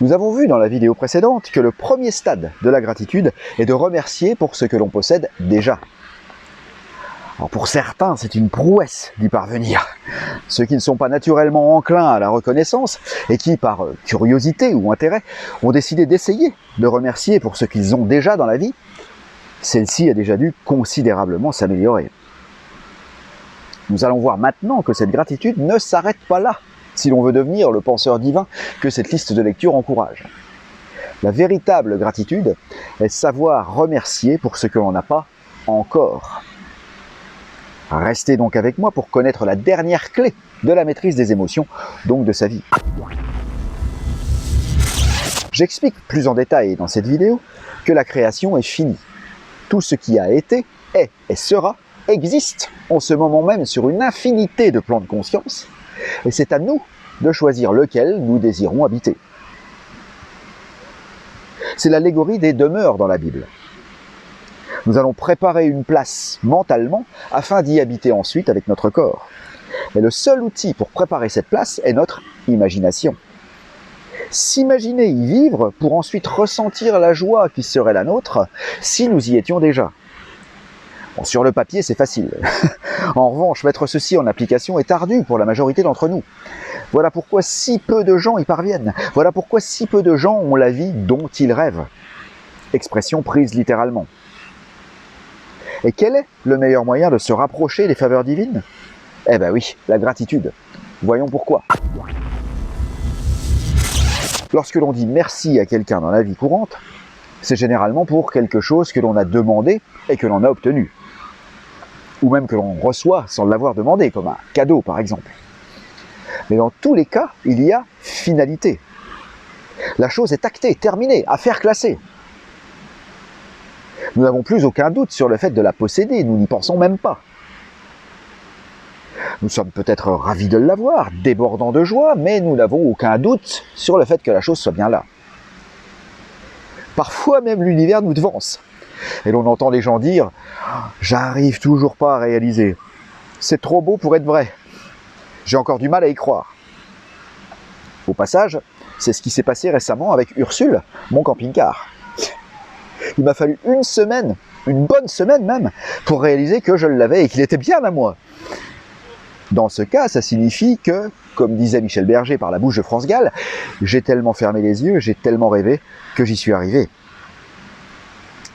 Nous avons vu dans la vidéo précédente que le premier stade de la gratitude est de remercier pour ce que l'on possède déjà. Alors pour certains, c'est une prouesse d'y parvenir. Ceux qui ne sont pas naturellement enclins à la reconnaissance et qui, par curiosité ou intérêt, ont décidé d'essayer de remercier pour ce qu'ils ont déjà dans la vie, celle-ci a déjà dû considérablement s'améliorer. Nous allons voir maintenant que cette gratitude ne s'arrête pas là, si l'on veut devenir le penseur divin que cette liste de lecture encourage. La véritable gratitude est savoir remercier pour ce que l'on n'a pas encore. Restez donc avec moi pour connaître la dernière clé de la maîtrise des émotions, donc de sa vie. J'explique plus en détail dans cette vidéo que la création est finie. Tout ce qui a été, est et sera existe en ce moment même sur une infinité de plans de conscience, et c'est à nous de choisir lequel nous désirons habiter. C'est l'allégorie des demeures dans la Bible. Nous allons préparer une place mentalement afin d'y habiter ensuite avec notre corps. Et le seul outil pour préparer cette place est notre imagination. S'imaginer y vivre pour ensuite ressentir la joie qui serait la nôtre si nous y étions déjà. Bon, sur le papier, c'est facile. En revanche, mettre ceci en application est ardu pour la majorité d'entre nous. Voilà pourquoi si peu de gens y parviennent. Voilà pourquoi si peu de gens ont la vie dont ils rêvent. Expression prise littéralement. Et quel est le meilleur moyen de se rapprocher des faveurs divines? Eh ben oui, la gratitude. Voyons pourquoi. Lorsque l'on dit merci à quelqu'un dans la vie courante, c'est généralement pour quelque chose que l'on a demandé et que l'on a obtenu. Ou même que l'on reçoit sans l'avoir demandé, comme un cadeau par exemple. Mais dans tous les cas, il y a finalité. La chose est actée, terminée, affaire classée. Nous n'avons plus aucun doute sur le fait de la posséder, nous n'y pensons même pas. Nous sommes peut-être ravis de l'avoir, débordants de joie, mais nous n'avons aucun doute sur le fait que la chose soit bien là. Parfois même l'univers nous devance. Et l'on entend les gens dire « J'arrive toujours pas à réaliser. C'est trop beau pour être vrai. J'ai encore du mal à y croire. » Au passage, c'est ce qui s'est passé récemment avec Ursule, mon camping-car. Il m'a fallu une semaine, une bonne semaine même, pour réaliser que je l'avais et qu'il était bien à moi. Dans ce cas, ça signifie que, comme disait Michel Berger par la bouche de France Gall, j'ai tellement fermé les yeux, j'ai tellement rêvé que j'y suis arrivé.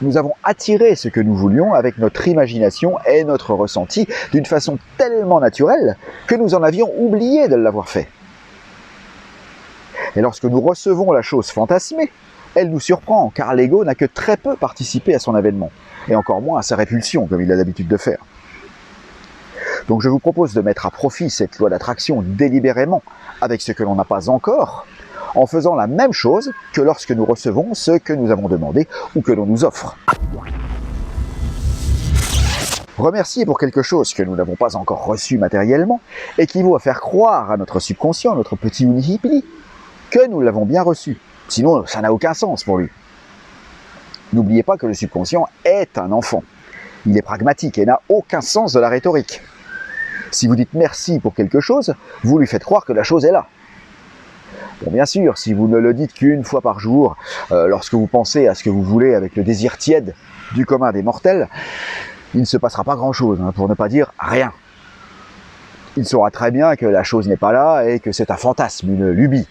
Nous avons attiré ce que nous voulions avec notre imagination et notre ressenti d'une façon tellement naturelle que nous en avions oublié de l'avoir fait. Et lorsque nous recevons la chose fantasmée, elle nous surprend, car l'ego n'a que très peu participé à son avènement, et encore moins à sa répulsion, comme il a l'habitude de faire. Donc je vous propose de mettre à profit cette loi d'attraction délibérément avec ce que l'on n'a pas encore, en faisant la même chose que lorsque nous recevons ce que nous avons demandé ou que l'on nous offre. Remercier pour quelque chose que nous n'avons pas encore reçu matériellement équivaut à faire croire à notre subconscient, notre petit unihipili, que nous l'avons bien reçu. Sinon, ça n'a aucun sens pour lui. N'oubliez pas que le subconscient est un enfant. Il est pragmatique et n'a aucun sens de la rhétorique. Si vous dites merci pour quelque chose, vous lui faites croire que la chose est là. Bon, bien sûr, si vous ne le dites qu'une fois par jour, lorsque vous pensez à ce que vous voulez avec le désir tiède du commun des mortels, il ne se passera pas grand-chose, pour ne pas dire rien. Il saura très bien que la chose n'est pas là et que c'est un fantasme, une lubie.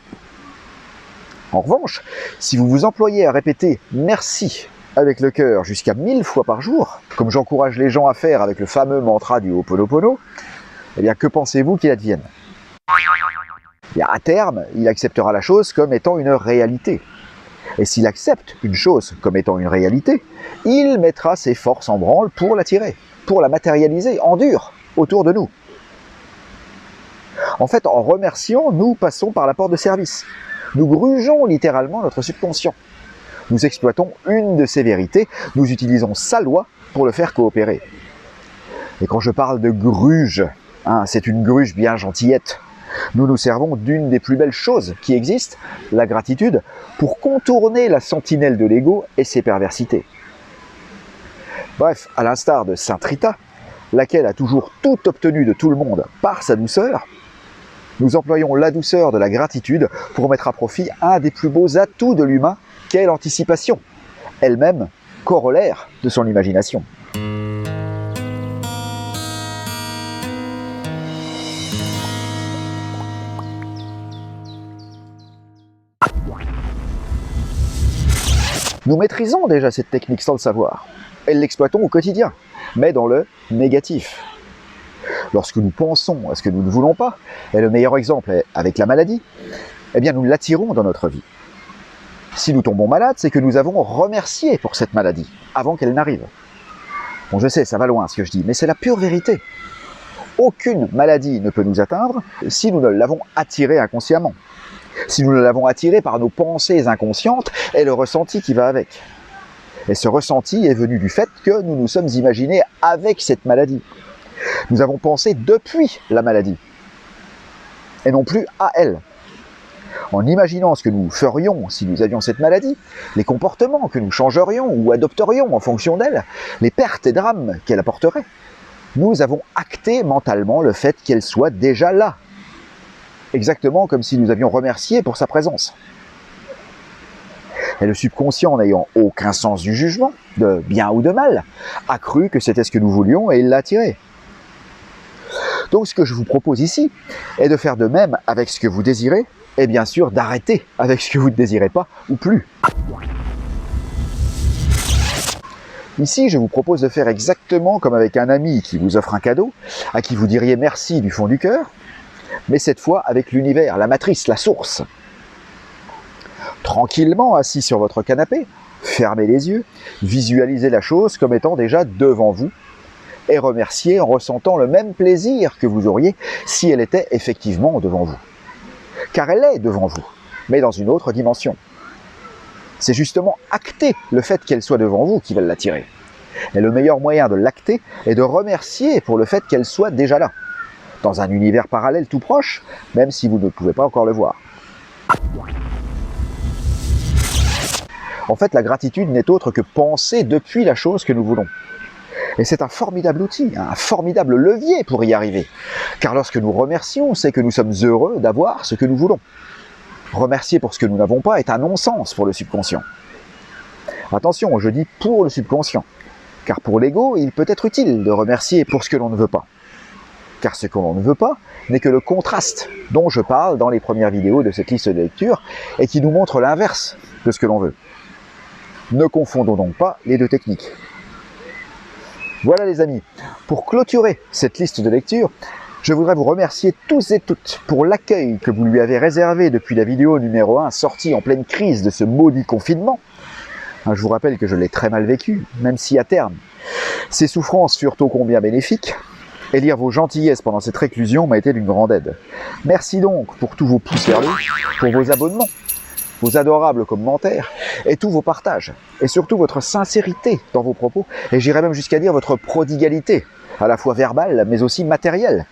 En revanche, si vous vous employez à répéter « merci » avec le cœur jusqu'à 1000 fois par jour, comme j'encourage les gens à faire avec le fameux mantra du Ho'oponopono, eh bien, que pensez-vous qu'il advienne? Eh bien, à terme, il acceptera la chose comme étant une réalité. Et s'il accepte une chose comme étant une réalité, il mettra ses forces en branle pour l'attirer, pour la matérialiser en dur autour de nous. En fait, en remerciant, nous passons par la porte de service. Nous grugeons littéralement notre subconscient. Nous exploitons une de ses vérités, nous utilisons sa loi pour le faire coopérer. Et quand je parle de gruge, c'est une gruge bien gentillette. Nous nous servons d'une des plus belles choses qui existent, la gratitude, pour contourner la sentinelle de l'ego et ses perversités. Bref, à l'instar de Sainte Rita, laquelle a toujours tout obtenu de tout le monde par sa douceur, Nous employons la douceur de la gratitude pour mettre à profit un des plus beaux atouts de l'humain, qu'est l'anticipation, elle-même corollaire de son imagination. Nous maîtrisons déjà cette technique sans le savoir, et l'exploitons au quotidien, mais dans le négatif. Lorsque nous pensons à ce que nous ne voulons pas, et le meilleur exemple est avec la maladie, eh bien nous l'attirons dans notre vie. Si nous tombons malades, c'est que nous avons remercié pour cette maladie, avant qu'elle n'arrive. Bon, je sais, ça va loin ce que je dis, mais c'est la pure vérité. Aucune maladie ne peut nous atteindre si nous ne l'avons attirée inconsciemment. Si nous ne l'avons attirée par nos pensées inconscientes et le ressenti qui va avec. Et ce ressenti est venu du fait que nous nous sommes imaginés avec cette maladie. Nous avons pensé depuis la maladie, et non plus à elle. En imaginant ce que nous ferions si nous avions cette maladie, les comportements que nous changerions ou adopterions en fonction d'elle, les pertes et drames qu'elle apporterait, nous avons acté mentalement le fait qu'elle soit déjà là. Exactement comme si nous avions remercié pour sa présence. Et le subconscient, n'ayant aucun sens du jugement, de bien ou de mal, a cru que c'était ce que nous voulions et il l'a attiré. Donc ce que je vous propose ici est de faire de même avec ce que vous désirez, et bien sûr d'arrêter avec ce que vous ne désirez pas ou plus. Ici, je vous propose de faire exactement comme avec un ami qui vous offre un cadeau, à qui vous diriez merci du fond du cœur, mais cette fois avec l'univers, la matrice, la source. Tranquillement assis sur votre canapé, fermez les yeux, visualisez la chose comme étant déjà devant vous, et remerciez en ressentant le même plaisir que vous auriez si elle était effectivement devant vous. Car elle est devant vous, mais dans une autre dimension. C'est justement acter le fait qu'elle soit devant vous qui va l'attirer. Et le meilleur moyen de l'acter est de remercier pour le fait qu'elle soit déjà là, dans un univers parallèle tout proche, même si vous ne pouvez pas encore le voir. En fait, la gratitude n'est autre que penser depuis la chose que nous voulons. Et c'est un formidable outil, un formidable levier pour y arriver. Car lorsque nous remercions, c'est que nous sommes heureux d'avoir ce que nous voulons. Remercier pour ce que nous n'avons pas est un non-sens pour le subconscient. Attention, je dis pour le subconscient. Car pour l'ego, il peut être utile de remercier pour ce que l'on ne veut pas. Car ce que l'on ne veut pas n'est que le contraste dont je parle dans les premières vidéos de cette liste de lecture et qui nous montre l'inverse de ce que l'on veut. Ne confondons donc pas les deux techniques. Voilà les amis, pour clôturer cette liste de lecture, je voudrais vous remercier tous et toutes pour l'accueil que vous lui avez réservé depuis la vidéo numéro 1 sortie en pleine crise de ce maudit confinement. Je vous rappelle que je l'ai très mal vécu, même si à terme, ces souffrances furent ô combien bénéfiques, et lire vos gentillesses pendant cette réclusion m'a été d'une grande aide. Merci donc pour tous vos pouces vers le haut, pour vos abonnements, vos adorables commentaires et tous vos partages, et surtout votre sincérité dans vos propos, et j'irais même jusqu'à dire votre prodigalité, à la fois verbale mais aussi matérielle,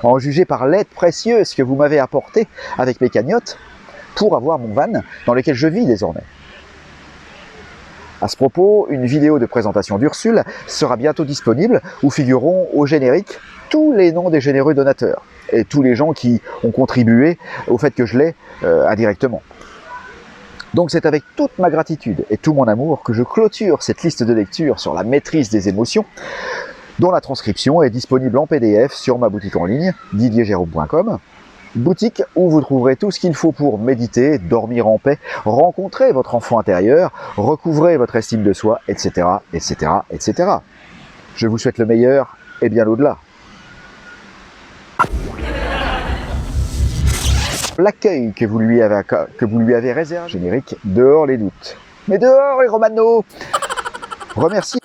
en juger par l'aide précieuse que vous m'avez apportée avec mes cagnottes pour avoir mon van dans lequel je vis désormais. À ce propos, une vidéo de présentation d'Ursule sera bientôt disponible où figureront au générique tous les noms des généreux donateurs et tous les gens qui ont contribué au fait que je l'ai indirectement. Donc c'est avec toute ma gratitude et tout mon amour que je clôture cette liste de lecture sur la maîtrise des émotions, dont la transcription est disponible en PDF sur ma boutique en ligne, didierjérôme.com. Boutique où vous trouverez tout ce qu'il faut pour méditer, dormir en paix, rencontrer votre enfant intérieur, recouvrer votre estime de soi, etc., etc., etc. Je vous souhaite le meilleur et bien au-delà. L'accueil que vous lui avez réservé, générique, dehors les doutes. Mais dehors les Romano! Remerciez